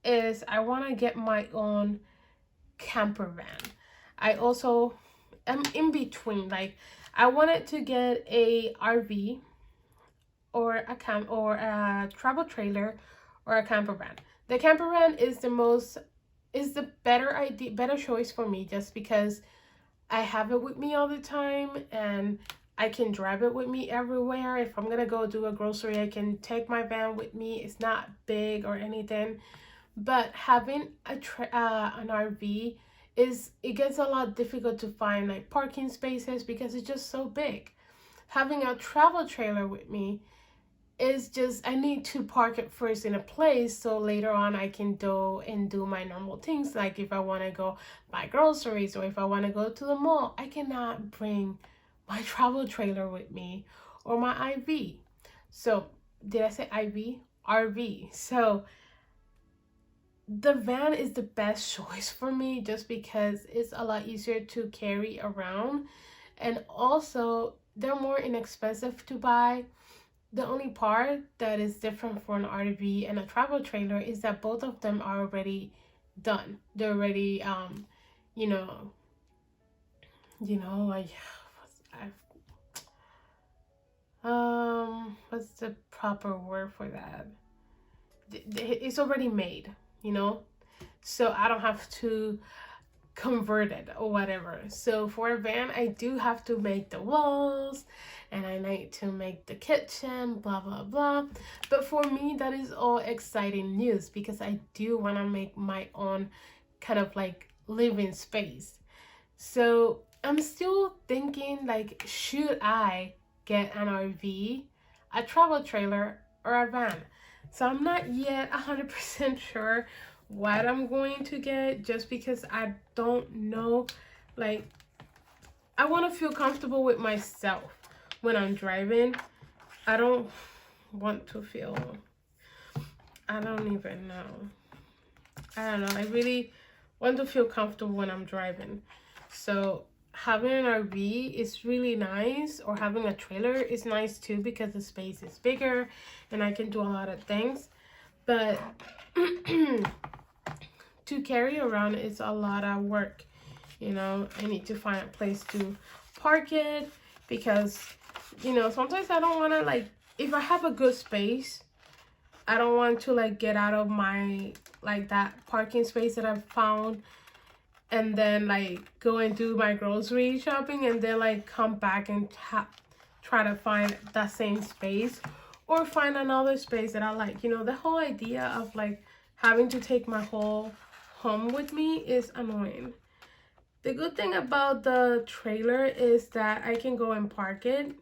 A: is I want to get my own camper van. I also am in between. Like, I wanted to get a RV or a travel trailer or a camper van. The camper van is the better idea, better choice for me, just because I have it with me all the time and I can drive it with me everywhere. If I'm gonna go do a grocery, I can take my van with me. It's not big or anything. But having an RV it gets a lot difficult to find like parking spaces because it's just so big. Having a travel trailer with me is just, I need to park it first in a place so later on I can go and do my normal things, like if I want to go buy groceries or if I want to go to the mall. I cannot bring my travel trailer with me or my IV. So did I say IV? RV. So the van is the best choice for me, just because it's a lot easier to carry around, and also they're more inexpensive to buy. The only part that is different for an RV and a travel trailer is that both of them are already done. They're already you know like what's the proper word for that? It's already made, so I don't have to convert it or whatever. So for a van, I do have to make the walls and I need to make the kitchen, blah blah blah. But for me, that is all exciting news because I do want to make my own kind of like living space. So I'm still thinking, like, should I get an RV, a travel trailer, or a van? So I'm not yet 100% sure what I'm going to get, just because I don't know. Like, I want to feel comfortable with myself when I'm driving. I don't want to feel, I don't even know. I don't know. I really want to feel comfortable when I'm driving. So having an RV is really nice, or having a trailer is nice too, because the space is bigger and I can do a lot of things. But to carry around is a lot of work. I need to find a place to park it, because sometimes I don't want to, like, if I have a good space, I don't want to like get out of my, like, that parking space that I've found and then like go and do my grocery shopping and then like come back and try to find that same space, or find another space that I like. The whole idea of like having to take my whole home with me is annoying. The good thing about the trailer is that I can go and park it,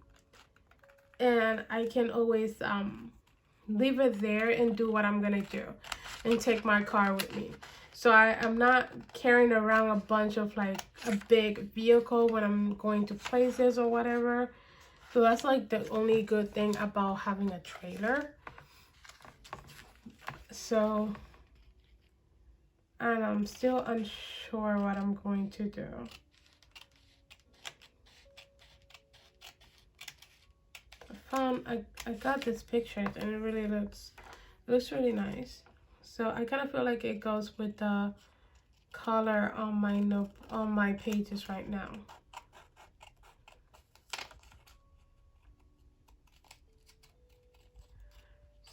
A: and I can always leave it there and do what I'm gonna do and take my car with me. So I'm not carrying around a bunch of like a big vehicle when I'm going to places or whatever. So that's like the only good thing about having a trailer. So, and I'm still unsure what I'm going to do. I got this picture and it really looks really nice. So I kind of feel like it goes with the color on my pages right now.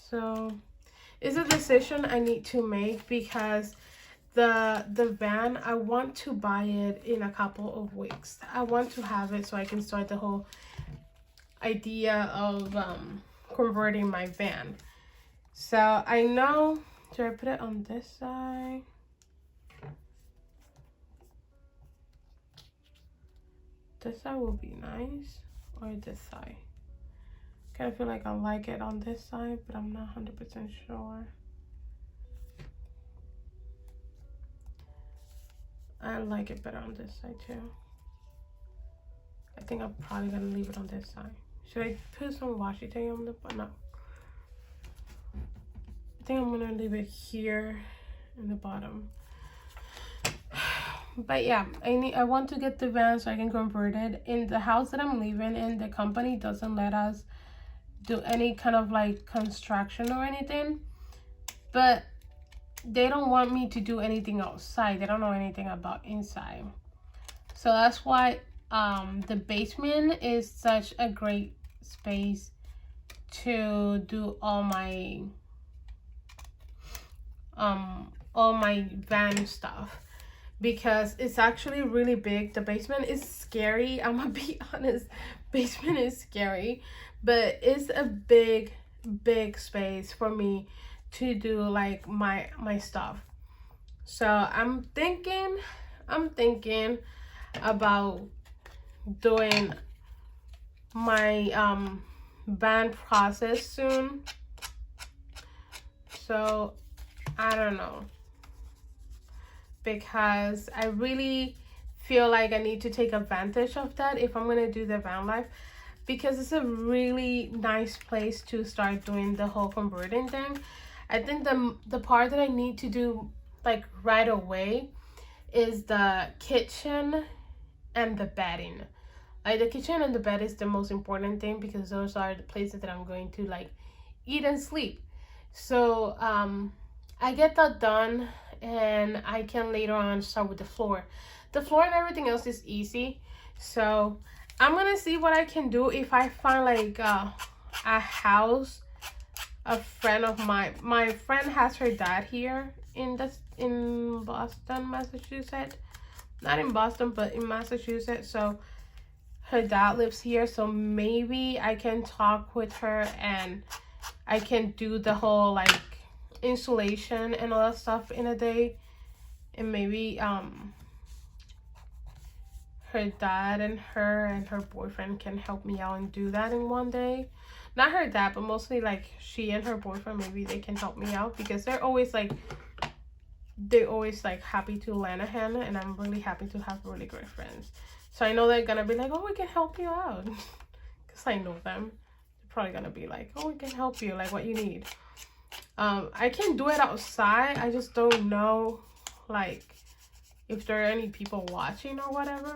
A: So it's a decision I need to make, because the van, I want to buy it in a couple of weeks. I want to have it so I can start the whole idea of converting my van. So I know, should I put it on this side? This side will be nice, or this side? Kind of feel like I like it on this side, but I'm not 100% sure. I like it better on this side too. I think I'm probably gonna leave it on this side. Should I put some washi tape on the, no. I think I'm gonna leave it here in the bottom. But yeah, I want to get the van so I can convert it. In the house that I'm living in, the company doesn't let us do any kind of like construction or anything, but they don't want me to do anything outside. They don't know anything about inside, so that's why the basement is such a great space to do all my van stuff, because it's actually really big. The basement is scary. I'm gonna be honest, basement is scary, but it's a big space for me to do like my stuff. So I'm thinking about doing my band process soon. So I don't know, because I really feel like I need to take advantage of that if I'm gonna do the van life, because it's a really nice place to start doing the whole converting thing. I think the part that I need to do like right away is the kitchen and the bedding. Like the kitchen and the bed is the most important thing, because those are the places that I'm going to like eat and sleep. So I get that done, and I can later on start with the floor. The floor and everything else is easy. So I'm gonna see what I can do. If I find like a house, a friend of my friend has her dad here in Boston, Massachusetts. Not in Boston, but in Massachusetts. So her dad lives here, so maybe I can talk with her and I can do the whole like insulation and all that stuff in a day. And maybe her dad and her boyfriend can help me out and do that in one day. Not her dad, but mostly like she and her boyfriend, maybe they can help me out, because they're always like happy to lend a hand, and I'm really happy to have really great friends. So I know they're gonna be like, oh, we can help you out, because I know them. They're probably gonna be like, oh, we can help you, like what you need. I can do it outside. I just don't know like if there are any people watching or whatever.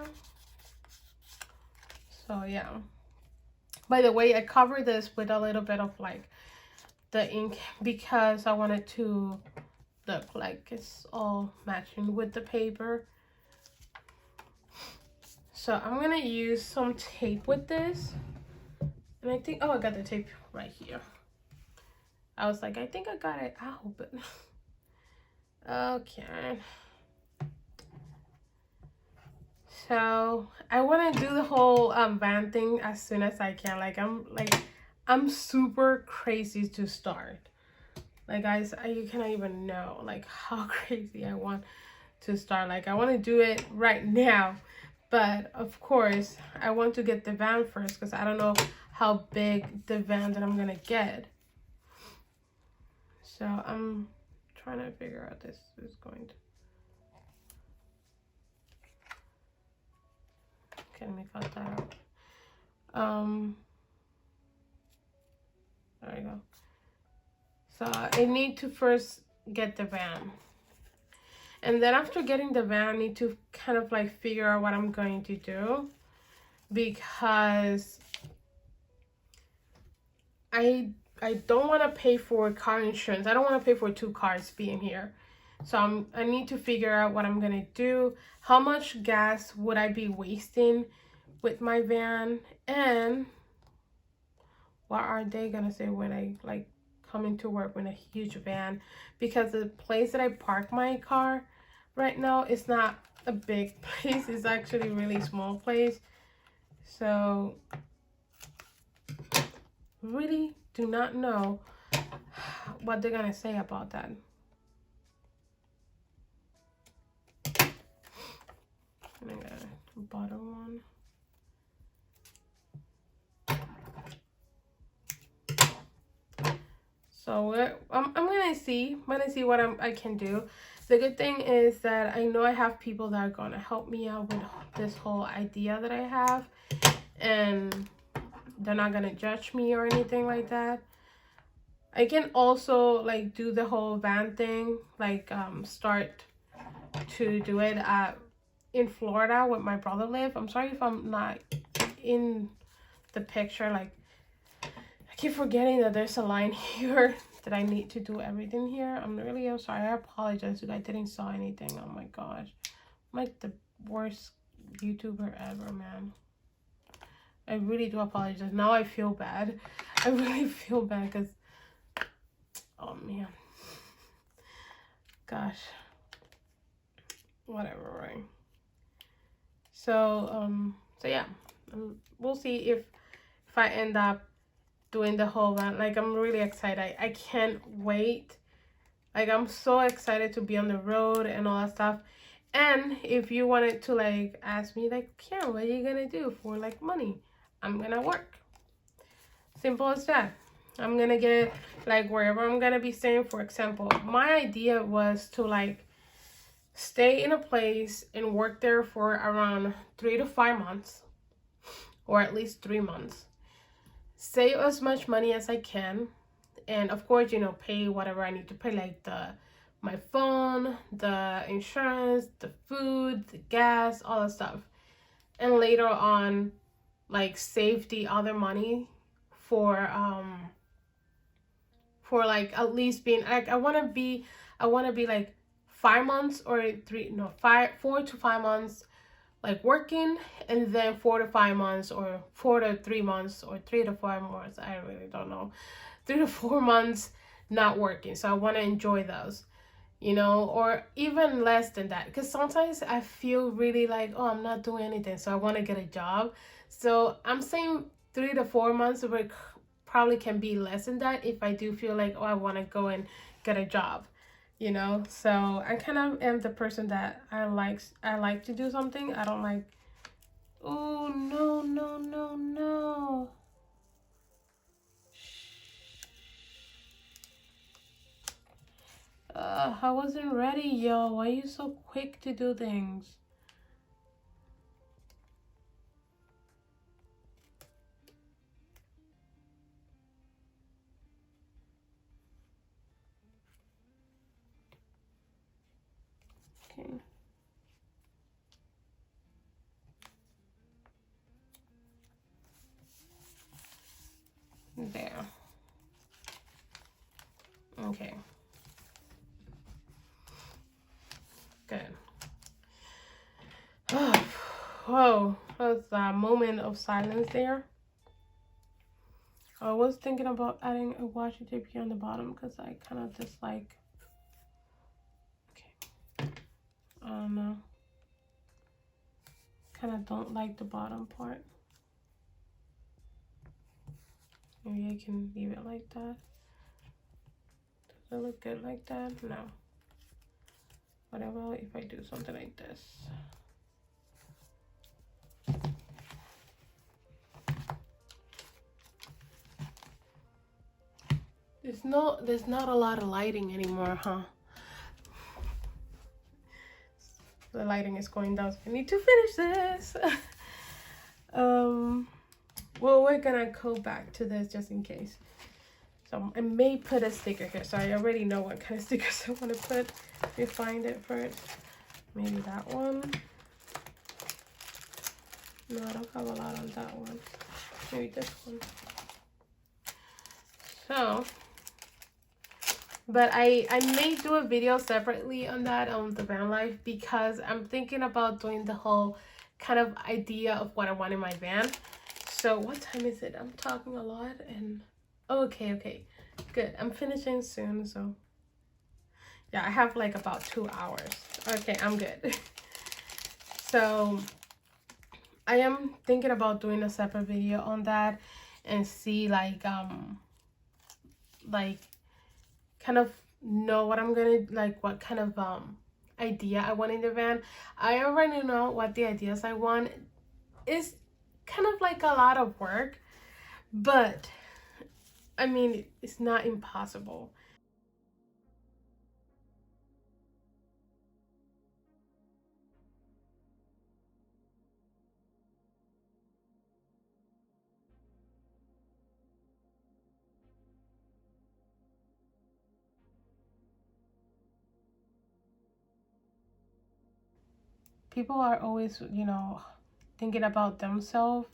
A: So yeah. By the way, I covered this with a little bit of like the ink, because I wanted to look like it's all matching with the paper. So I'm gonna use some tape with this, and I think, oh, I got the tape right here. I was like, I think I got it out, but okay. So I want to do the whole van thing as soon as I can. I'm super crazy to start. Like guys, you cannot even know like how crazy I want to start. Like I want to do it right now, but of course I want to get the van first, because I don't know how big the van that I'm gonna get. So I'm trying to figure out this is going to. Okay, let me cut that out. There we go. So I need to first get the van. And then after getting the van, I need to kind of like figure out what I'm going to do, because I don't want to pay for car insurance. I don't want to pay for 2 cars being here. So I need to figure out what I'm going to do. How much gas would I be wasting with my van? And what are they going to say when I like come into work with a huge van? Because the place that I park my car right now is not a big place. It's actually a really small place. So really do not know what they're gonna say about that. And I got a bottom one. So I'm gonna see. I'm gonna see what I can do. The good thing is that I know I have people that are gonna help me out with this whole idea that I have, and they're not gonna judge me or anything like that. I can also like do the whole van thing, like start to do it in Florida where my brother live. I'm sorry if I'm not in the picture. Like I keep forgetting that there's a line here that I need to do everything here. I'm sorry. I apologize if I didn't saw anything. Oh my gosh, I'm like the worst YouTuber ever, man. I really do apologize. Now I feel bad. I really feel bad because, oh man, gosh, whatever, right? So yeah, we'll see if I end up doing the whole van. Like I'm really excited. I can't wait. Like I'm so excited to be on the road and all that stuff. And if you wanted to like ask me like, Kian, what are you gonna do for like money? I'm gonna work. Simple as that. I'm gonna get like wherever I'm gonna be staying. For example, my idea was to like stay in a place and work there for around 3 to 5 months, or at least 3 months. Save as much money as I can, and of course, you know, pay whatever I need to pay, like my phone, the insurance, the food, the gas, all that stuff. And later on, like save the other money for like at least being like I want to be like 5 months or 4 to 5 months like working, and then 4 to 5 months or 4 to 3 months or 3 to 5 months, I really don't know, 3 to 4 months not working. So I want to enjoy those, you know, or even less than that, because sometimes I feel really like, oh, I'm not doing anything, so I want to get a job. So I'm saying 3 to 4 months, but probably can be less than that if I do feel like, oh, I want to go and get a job, you know. So I kind of am the person that I like to do something. I don't like, oh no no no no, I wasn't ready, yo. Why are you so quick to do things? Okay. There. Okay. Good. Whoa, that was a moment of silence there. I was thinking about adding a washi tape here on the bottom because I kind of dislike. Okay. I don't know. Kind of don't like the bottom part. Maybe I can leave it like that. Does it look good like that? No. What about if I do something like this? There's not a lot of lighting anymore, huh? The lighting is going down, so I need to finish this. Well, we're gonna go back to this just in case. So I may put a sticker here, so I already know what kind of stickers I want to put. Let me find it first. Maybe that one. No, I don't have a lot on that one. Maybe this one. So, but I may do a video separately on that, on the van life, because I'm thinking about doing the whole kind of idea of what I want in my van. So what time is it? I'm talking a lot and okay, good. I'm finishing soon, so yeah, I have like about 2 hours. Okay, I'm good. So I am thinking about doing a separate video on that and see like kind of know what I'm gonna like, what kind of idea I want in the van. I already know what the ideas I want is. Kind of like a lot of work, but I mean, it's not impossible. People are always, thinking about themselves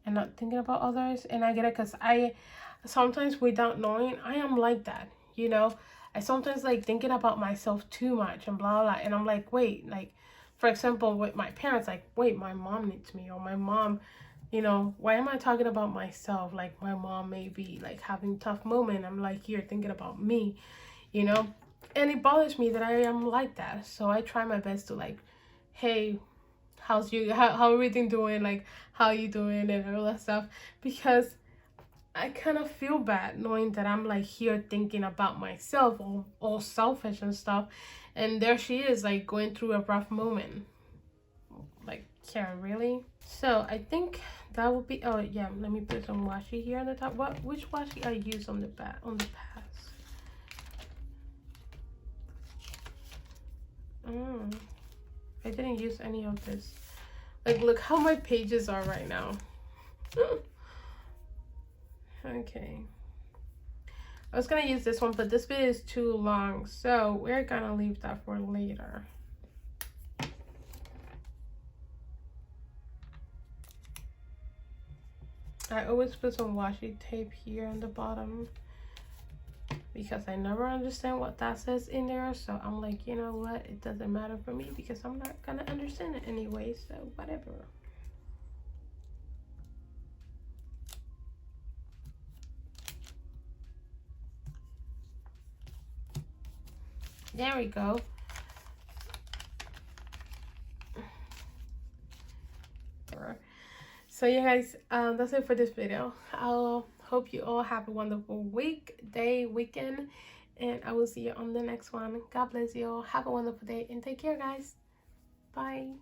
A: and not thinking about others. And I get it because I sometimes, without knowing, I am like that, I sometimes like thinking about myself too much and blah blah, and I'm like, wait, like, for example, with my parents, like, wait, my mom needs me, or my mom, why am I talking about myself? Like, my mom may be like having tough moment, I'm like here thinking about me, you know and it bothers me that I am like that. So I try my best to, like, hey, how everything doing, like, how you doing and all that stuff, because I kind of feel bad knowing that I'm like here thinking about myself, all selfish and stuff, and there she is, like, going through a rough moment. Like, Karen, really? So I think that would be. Oh yeah, let me put some washi here on the top. Which washi I use on the back, on the pads? I didn't use any of this. Like, look how my pages are right now. Okay. I was gonna use this one, but this video is too long, so we're gonna leave that for later. I always put some washi tape here on the bottom because I never understand what that says in there. So I'm like, you know what? It doesn't matter for me because I'm not gonna understand it anyway, so whatever. There we go. So yeah, guys, that's it for this video. I'll hope you all have a wonderful week, day, weekend, and I will see you on the next one. God bless you all. Have a wonderful day and take care, guys. Bye.